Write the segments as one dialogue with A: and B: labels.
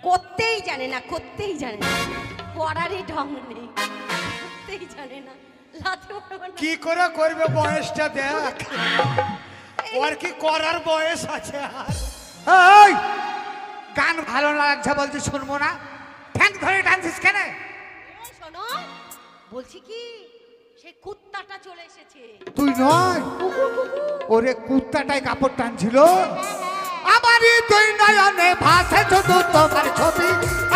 A: করতেই জানে না, করতেই জানে না, করারই ঢং নেই, করতেই জানে না।
B: কি করে করবে? বয়সটা দেখ, ওর কি করার বয়স আছে?
C: এই গান ভালো লাগছে বলছি, শুনবো না? ঠ্যাং ধরে টানছিস কেন?
A: শোনো, বলছি কি, সেই কুত্তাটা চলে এসেছে।
C: তুই নয়? ওরে কুত্তাটাই কাপড় টানছিল। আমারই দুই নয়নে ভাসে শুধু তোমার ছবি,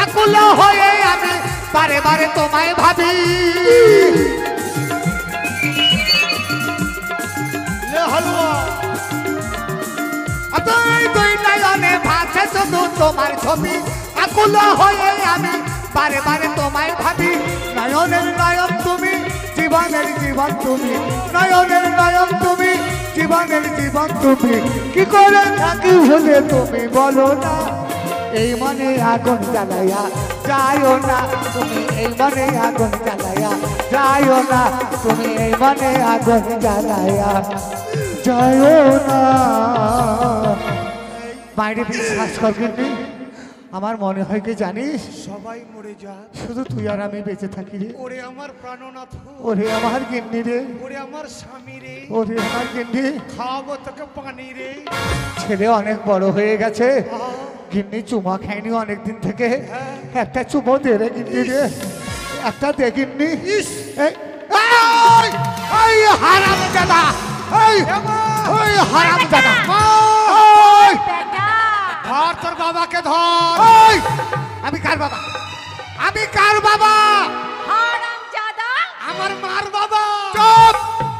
C: আকুল হয়ে আমি বারে বারে তোমায় ভাবি। দুই নয়নে ভাসে শুধু তোমার ছবি, আকুল হয়ে আমি বারে বারে তোমায় ভাবি। নয়নের নয়ন তুমি, জীবনের জীবন তুমি, নয়নের নয়ন তুমি, জীবনের জীবন তুমি। কি করে থাকি ভুলে তুমি বলো না, এই মনে আগুন জ্বালাইয়া যাইও না তুমি, এই মনে আগুন জ্বালাইয়া যাইও না তুমি, এই মনে আগুন জ্বালাইয়া যাইও না। বাইরে বিশ্বাস কর কিন্তু আমার মনে হয় কি জানিস,
B: সবাই মরে যা,
C: শুধু তুই আর আমি বেঁচে থাকি রে।
B: ওরে আমার প্রাণনাথ,
C: ওরে আমার গিন্নি রে,
B: ওরে আমার স্বামী রে,
C: ওরে আমার গিন্নি।
B: খাওয়াবো তোকে পানি রে।
C: ছেলে অনেক বড় হয়ে গেছে, গিন্নি চুমা খায়নি অনেকদিন থেকে। একটা চুমো দে রে গিন্নি রে, একটা দে গিন্নি। এই হারামজাদা, এই হারামজাদা,
B: ধর তোর বাবাকে ধর।
C: আমি কার বাবা? আমি কার বাবা?
A: হারামজাদা,
B: আমার মার বাবা।
C: চুপ!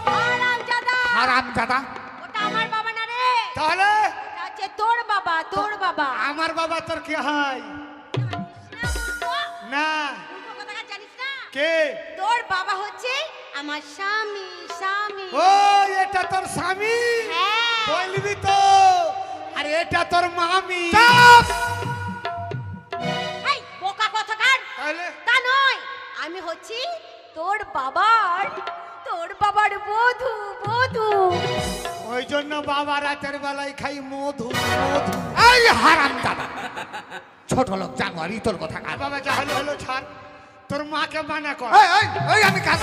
A: হারামজাদা,
C: হারামজাদা
A: ওটা আমার বাবা না রে,
B: তাহলে
A: ওটা হচ্ছে তোর বাবা, তোর বাবা।
B: আমার বাবা তোর কি হয়? না।
A: জানিস না
B: কে?
A: তোর বাবা হচ্ছে আমার স্বামী, স্বামী।
B: ও এটা তোর স্বামী?
A: হ্যাঁ।
B: বলবি তো, আর এটা তোর মামি।
A: এই বোকা কথাকার,
B: তাহলে
A: তা নয়, আমি হচ্ছি তোর বাবার বধূ, বধূ।
B: ওই জন্য বাবা রাতের বেলায় খাই মধু, মধু।
C: এই হারামজাদা, ছোট লোক জানোয়ারি তোর কথা কার?
B: বাবা যা হলো হলো, ছাড়। তোর মাকে মানা কর।
C: এই আমি কার?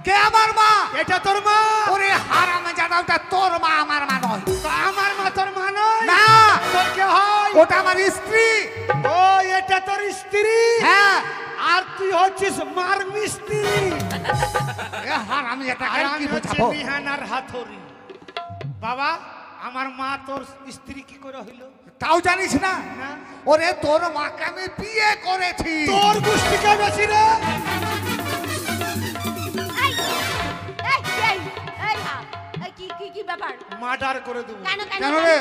C: কে আমার মা?
B: এটা তোর মা?
C: ওরে হারামজাদা, ওটা তোর মা, আমার মা নয়।
B: তো আমার মা তোর মা নয়?
C: না।
B: তোর কে হয়?
C: ওটা আমার স্ত্রী।
B: ও এটা তোর স্ত্রী?
C: হ্যাঁ।
B: আর তুই হচ্ছিস মার মিস্ত্রি।
C: হারামজাদা,
B: আর
C: কি
B: আমি হচ্ছি
C: বোঝাবো?
B: বিহানার হাতুড়ি। বাবা, আমার মা তোর স্ত্রী কি করে হইল?
C: তাও জানিস না?
B: না।
C: ওরে তোর মাকে আমি বিয়ে করেছি।
B: তোর গোষ্ঠীকে বেশি রে।
A: এই এই এই এই এই কি কি কি ব্যাপার?
B: মার্ডার করে দেবো।
A: কেন কেন
C: কেন রে?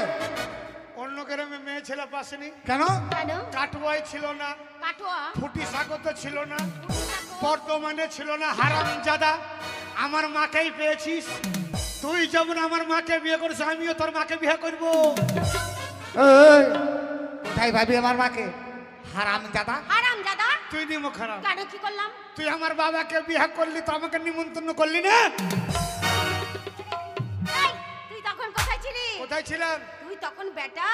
B: অন্য গ্রামে মেয়ে ছেলে পাসেনি।
C: কেন?
A: কেন?
B: কাটুয়াই ছিল না,
A: কাটোয়া,
B: ফুটি স্বাগত ছিল না, বর্ধমানে ছিল না। হারামজাদা, আমার মাকেই পেয়েছিস। তুই যেমন আমার মাকে বিয়ে করিস, আমিও তোর মাকে বিয়ে করব।
C: এই, কোথায় ভাবি আমার মাকে? হারামজাদা।
A: হারামজাদা।
B: তুই নিমো খারাপ।
A: কেন কি করলাম?
B: তুই আমার বাবাকে বিয়ে করলি, তো আমাকে নিমন্ত্রণ করলি না?
A: এই তুই তখন কোথায় ছিলি?
B: কোথায় ছিলাম?
A: তুই তখন বেটা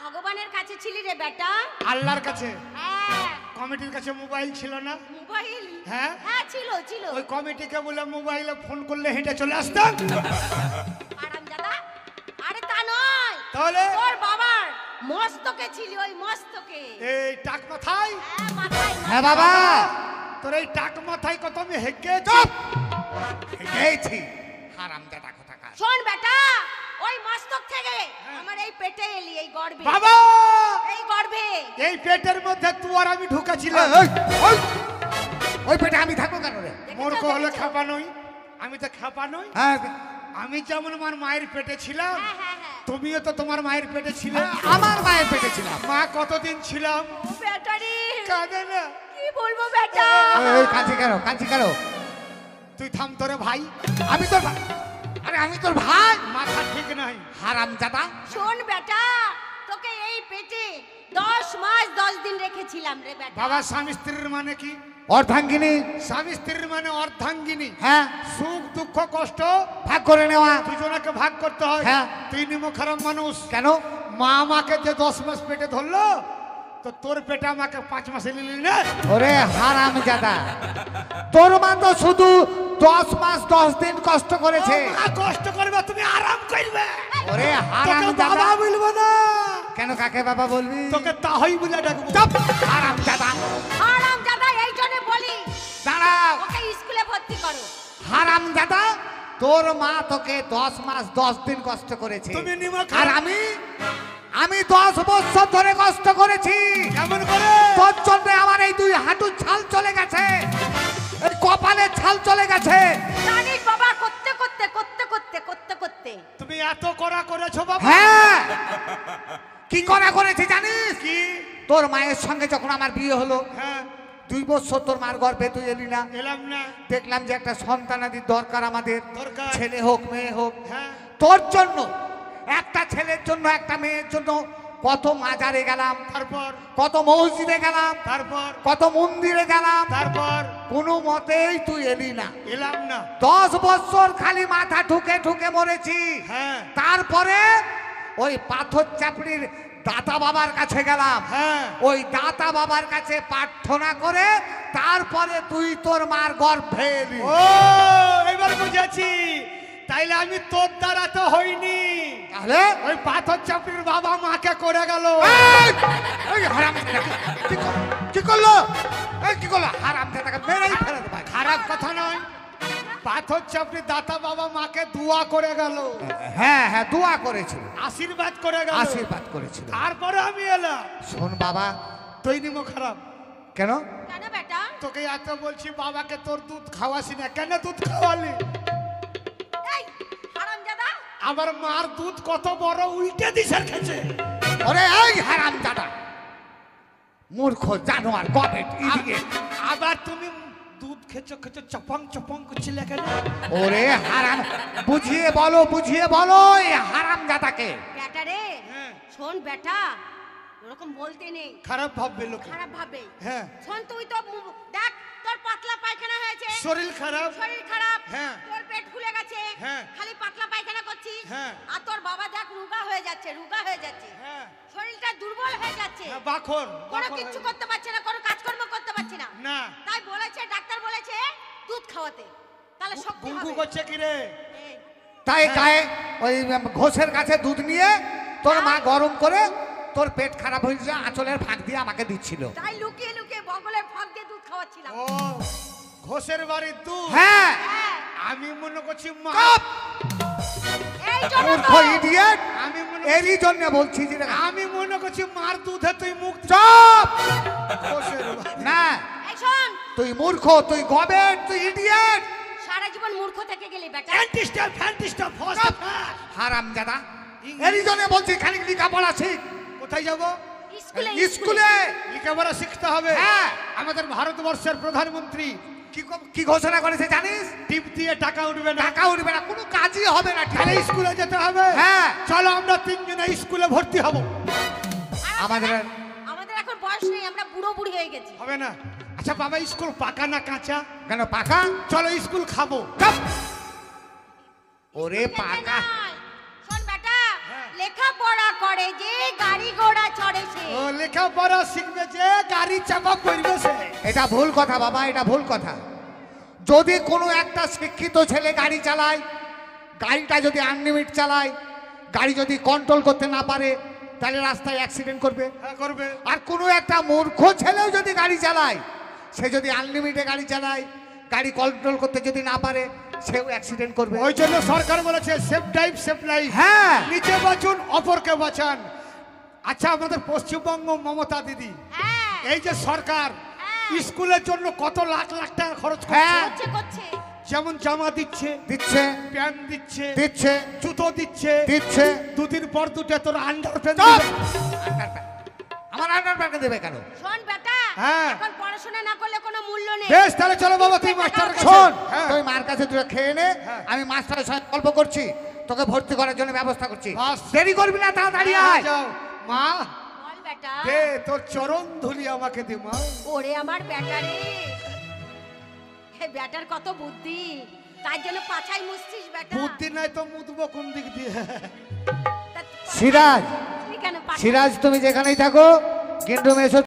A: ভগবানের কাছে ছিলি রে বেটা।
B: আল্লাহর কাছে।
A: হ্যাঁ।
B: কমিটির কাছে মোবাইল ছিল না?
A: মোবাইল?
B: হ্যাঁ।
A: হ্যাঁ ছিল ছিল।
B: ওই কমিটিকে বলে মোবাইলে ফোন করলে হেঁটে চলে আসতাম।
A: হারামজাদা, আরে তা নয়,
B: তাহলে
A: তোর বাবার মস্তকে ছিলি, ওই মস্তকে।
B: এই টাক মাথায়।
A: হ্যাঁ মাথায়।
C: হ্যাঁ বাবা।
B: তোর এই টাক মাথায় কত আমি হেগে
C: চুপ! হেগেছি। হারামজাদা কোথাকার।
A: শোন বেটা, ওই মস্তক থেকে আমার এই পেটে এলি, এই গর্ভে।
B: বাবা,
A: এই গর্ভে।
B: এই পেটের মধ্যে তুই আর আমি ঢুকাছিলাম।
C: ওই পেটে আমি থাকবো কেন রে?
B: মূর্খ হলে খাপা নই, আমি তো খাপা নই।
C: হ্যাঁ,
B: আমি যেমন আমার মায়ের পেটে ছিলাম,
A: হ্যাঁ হ্যাঁ হ্যাঁ।
B: তুমিও তো তোমার মায়ের পেটে ছিলে।
C: আমার মায়ের পেটে ছিলাম।
B: মা কতদিন ছিলাম?
A: ও বেটা রে,
B: কাঁদে না।
A: কি বলবো বেটা?
C: এই কাঁদছি কেন? কাঁদছি কেন?
B: তুই থাম তোরে ভাই।
C: আমি তোর ভাই। আরে আমি তোর ভাই।
B: মাথা ঠিক নাই।
C: হারামজাদা।
A: শোন বেটা, তোকে এই পেটে 10 মাস 10 দিন রেখেছিলাম রে বেটা।
B: বাবা, স্বামী স্ত্রীর মানে কি?
C: অর্ধাঙ্গিনী।
B: স্বামী স্ত্রীর মানে অর্ধাঙ্গিনী।
C: হ্যাঁ,
B: সুখ দুঃখ কষ্ট
C: ভাগ করে নেওয়া।
B: দুজনকে ভাগ করতে হয়।
C: হ্যাঁ।
B: তুই নিমো খারাপ মানুষ।
C: কেন?
B: মা আমাকে যে 10 মাস পেটে ধরলো, তো তোর পেটে আমাকে 5 মাসে নিলি না?
C: ওরে হারামজাদা, তোর মা তো শুধু 10 মাস 10 দিন কষ্ট করেছে।
B: মা কষ্ট করবে, তুমি আরাম করবে।
C: ওরে
B: তোকে
C: হারামজাদা,
B: বাবা বলবো না।
C: কেন কাকে বাবা বলবি?
B: তোকে তাহই বলে ডাকবো।
C: চুপ হারামজাদা।
A: হারামজাদা এই জন্য বলি
C: দাঁড়াও
A: ওকে স্কুলে ভর্তি করো।
C: হারামজাদা, তোর মা তোকে 10 মাস 10 দিন কষ্ট করেছে,
B: তুমি নিমক
C: আর আমি 10 বছর ধরে কষ্ট করেছি।
B: কেমন করে?
C: তোর জন্য আমার এই 2 হাঁটুর ছাল চলে গেছে, এই কপালের ছাল চলে গেছে।
A: জানিস বাবা, করতে করতে করতে করতে করতে করতে
B: তুমি এত করা করেছো বাবা?
C: হ্যাঁ, কি করেছি জানিস?
B: কি?
C: তোর মায়ের সঙ্গে যখন আমার বিয়ে হলো,
B: হ্যাঁ
C: 2 বছর তোর মার গর্ভে তুই এলি না।
B: এলাম না।
C: দেখলাম যে একটা সন্তানাদির দরকার আমাদের,
B: দরকার।
C: ছেলে হোক মেয়ে হোক।
B: হ্যাঁ
C: তোর জন্য, একটা ছেলের জন্য একটা মেয়ের জন্য কত মাজারে গেলাম,
B: তারপর
C: কত মসজিদে গেলাম,
B: তারপর
C: কত মন্দিরে গেলাম,
B: তারপর
C: কোনো মতেই তুই এলি না।
B: এলাম না।
C: 10 বছর খালি মাথা ঠুকে ঠুকে মরেছি।
B: হ্যাঁ
C: তারপরে ওই পাথর চাপড়ির দাতা বাবার কাছে গেলাম,
B: হ্যাঁ
C: ওই দাতা বাবার কাছে প্রার্থনা করে তারপরে তুই তোর মার গর্ভে এলি।
B: ও এবার বুঝেছি। তাইলে আমি তোর দ্বারা তো হইনি,
C: তাহলে
B: ওই পাথর চাপড়ির বাবা মাকে করে গেল।
C: এই, এই হারামজাদা, কি করলো? এই কি করলো? হারামজাদাকে মেরেই ফেলে দেব।
B: খারাপ কথা নয়, পাথর চাপড়ির দাতা বাবা মাকে দোয়া করে গেল,
C: হ্যাঁ হ্যাঁ, দোয়া করেছিল,
B: আশীর্বাদ করে গেল,
C: আশীর্বাদ করেছিল।
B: তারপরে আমি এলাম।
C: শোন বাবা,
B: তুই নিমো খারাপ
C: কেন?
A: কেন বেটা?
B: তোকে এত বলছি বাবাকে তোর দুধ খাওয়াসি না, কেন দুধ খাওয়ালি?
A: এই হারামজাদা,
B: আমার মার দুধ কত বড় উল্টে দিছে খেছে।
C: ওরে এই হারামজাদা, মূর্খ জানোয়ার, গবেট ইডিয়েট।
B: আবার তুমি দুধ খেছো খেছো চপং চপং করছিলে কেন?
C: ওরে হারাম, বুঝিয়ে বলো এই হারামজাদাকে।
A: বেটা রে,
B: হ্যাঁ।
A: শোন বেটা, ওরকম বলতে নেই,
B: খারাপ ভাববে লোকে।
A: খারাপ ভাবে।
B: হ্যাঁ
A: শোন, তুই তো দেখ তোর পাতলা পায়খানা হয়েছে,
B: শরীর খারাপ।
A: শরীর খারাপ,
B: হ্যাঁ।
A: তোর পেট ফুলে গেছে,
B: হ্যাঁ।
A: খালি পাতলা পায়খানা করছিস,
B: হ্যাঁ।
A: আর তোর বাবা দেখ রোগা হয়ে যাচ্ছে,
B: হ্যাঁ
A: শরীরটা দুর্বল হয়ে যাচ্ছে,
B: হ্যাঁ, বাখর
A: কোনো
B: বাখর
A: কিচ্ছু
B: হয়ে-
A: করতে পারছে না, কোনো কাজকর্ম করতে পারছে না।
B: না
A: তাই বলেছে, ডাক্তার বলেছে দুধ খাওয়াতে, তাহলে শক্তি
B: গুঙ্গু
A: হবে।
B: করছে কি রে?
A: এই,
C: তাই গায়ে ওই ঘোষের কাছে দুধ নিয়ে তোর মা গরম করে তোর পেট খারাপ হয়েছে, আঁচলের ফাঁক দিয়ে আমাকে দিচ্ছিল।
A: তাই লুকিয়ে লুকিয়ে বগলের ফাঁক দিয়ে দুধ খাওয়াচ্ছিলাম।
B: ও ঘোষের বাড়ির দুধ?
C: হ্যাঁ,
A: হ্যাঁ,
B: আমি মনে করছি মা।
C: কাপ
A: এই জন্য
C: মূর্খ
A: তো।
C: ইডিয়েট,
B: আমি মনে
C: এরই জন্য বলছি যে
B: আমি মনে করছি মার দুধে তুই মুখ
C: চুপ।
B: ঘোষের বাড়ি।
C: না,
A: এই শোন,
C: তুই মূর্খ, তুই গবেট, তুই ইডিয়েট,
A: সারা জীবন মূর্খ থেকে গেলি বেটা।
B: অ্যান্টিস্টার ফ্যান্টিস্টার ফস্ট।
C: হারামজাদা। এরই জন্য বলছি খানিক লেখাপড়া শিখ।
B: কোথায় যাব?
A: স্কুলে
C: স্কুলে।
B: লেখাপড়া শিখতে হবে।
C: হ্যাঁ।
B: আমাদের ভারতবর্ষের প্রধানমন্ত্রী
C: কি ঘোষণা করেছে জানিস?
B: টিপ দিয়ে টাকা উঠবে না,
C: টাকা উঠবে না, কোনো কাজই হবে না।
B: তাহলে স্কুলে যেতে হবে।
C: হ্যাঁ।
B: চলো আমরা 3 জনে স্কুলে ভর্তি হব।
C: আমাদের
A: আমাদের এখন বয়স নেই, আমরা বুড়ো বুড়ি হয়ে গেছি।
B: হবে না? আচ্ছা বাবা, স্কুল পাকা না কাঁচা?
C: কেন পাকা?
B: চলো স্কুল খাবো।
C: চুপ। ওরে পাকা।
A: নয়, শোন বেটা,
B: হ্যাঁ।
A: লেখাপড়া করে যে গাড়ি ঘোড়া চড়ে সে।
B: ও লেখাপড়া শিখবে যে গাড়ি চাপা করবে সে।
C: এটা ভুল কথা বাবা, এটা ভুল কথা। যদি কোনো একটা শিক্ষিত ছেলে গাড়ি চালায়, গাড়িটা যদি আনলিমিট চালায়, গাড়ি যদি কন্ট্রোল করতে না পারে, তাহলে রাস্তায় অ্যাক্সিডেন্ট করবে।
B: হ্যাঁ করবে।
C: আর কোনো একটা মূর্খ ছেলেও যদি গাড়ি চালায়, সে যদি আনলিমিটে গাড়ি চালায়, গাড়ি কন্ট্রোল করতে যদি না পারে, সেও অ্যাক্সিডেন্ট করবে।
B: ওই জন্য সরকার বলেছে সেফ ড্রাইভ সেফ লাইফ।
C: হ্যাঁ।
B: নিজে বাঁচুন, অপরকে বাঁচান। আচ্ছা, আমাদের পশ্চিমবঙ্গ মমতা দিদি,
A: হ্যাঁ,
B: এই যে সরকার
A: হ্যাঁ।
B: স্কুলের জন্য কত লাখ লাখ টাকা খরচ
C: হ্যাঁ।
B: করছে।
A: করছে।
B: যেমন জামা দিচ্ছে,
C: দিচ্ছে,
B: প্যান্ট দিচ্ছে,
C: দিচ্ছে,
B: জুতো দিচ্ছে,
C: দিচ্ছে।
B: দুদিন পর দুটো তোর আন্ডার প্যান্ট
C: চুপ!
B: দিবে।
C: আমার আন্ডারপ্যান্ট দেবে কেন?
A: শোন বেটা,
B: হ্যাঁ।
A: এখন পড়াশোনা না করলে কোনো মূল্য নেই।
B: বেশ, তাহলে চলো বাবা, তুই মাস্টার
C: শোন,
B: হ্যাঁ।
C: তুই মার কাছে তুই খেয়ে নে,
B: হ্যাঁ।
C: আমি মাস্টারের সঙ্গে গল্প করছি, তোকে ভর্তি করার জন্য ব্যবস্থা করছি।
B: বাস।
C: দেরি করবি না, তাড়াতাড়ি আয়।
B: যাও মা,
A: বল বেটা।
B: দে তোর চরণ ধুলি আমাকে দে মা।
A: ওরে আমার বেটা রে, হে বেটার কত বুদ্ধি, তার জন্য পাছাই মুছছিস বেটা।
B: বুদ্ধি নাই তো মুদবো কোন দিক দিয়ে?
A: তা
C: সিরাজ,
A: তুই কেন পাছায়-
C: সিরাজ তুমি যেখানেই থাকো, কিন্তু মেসো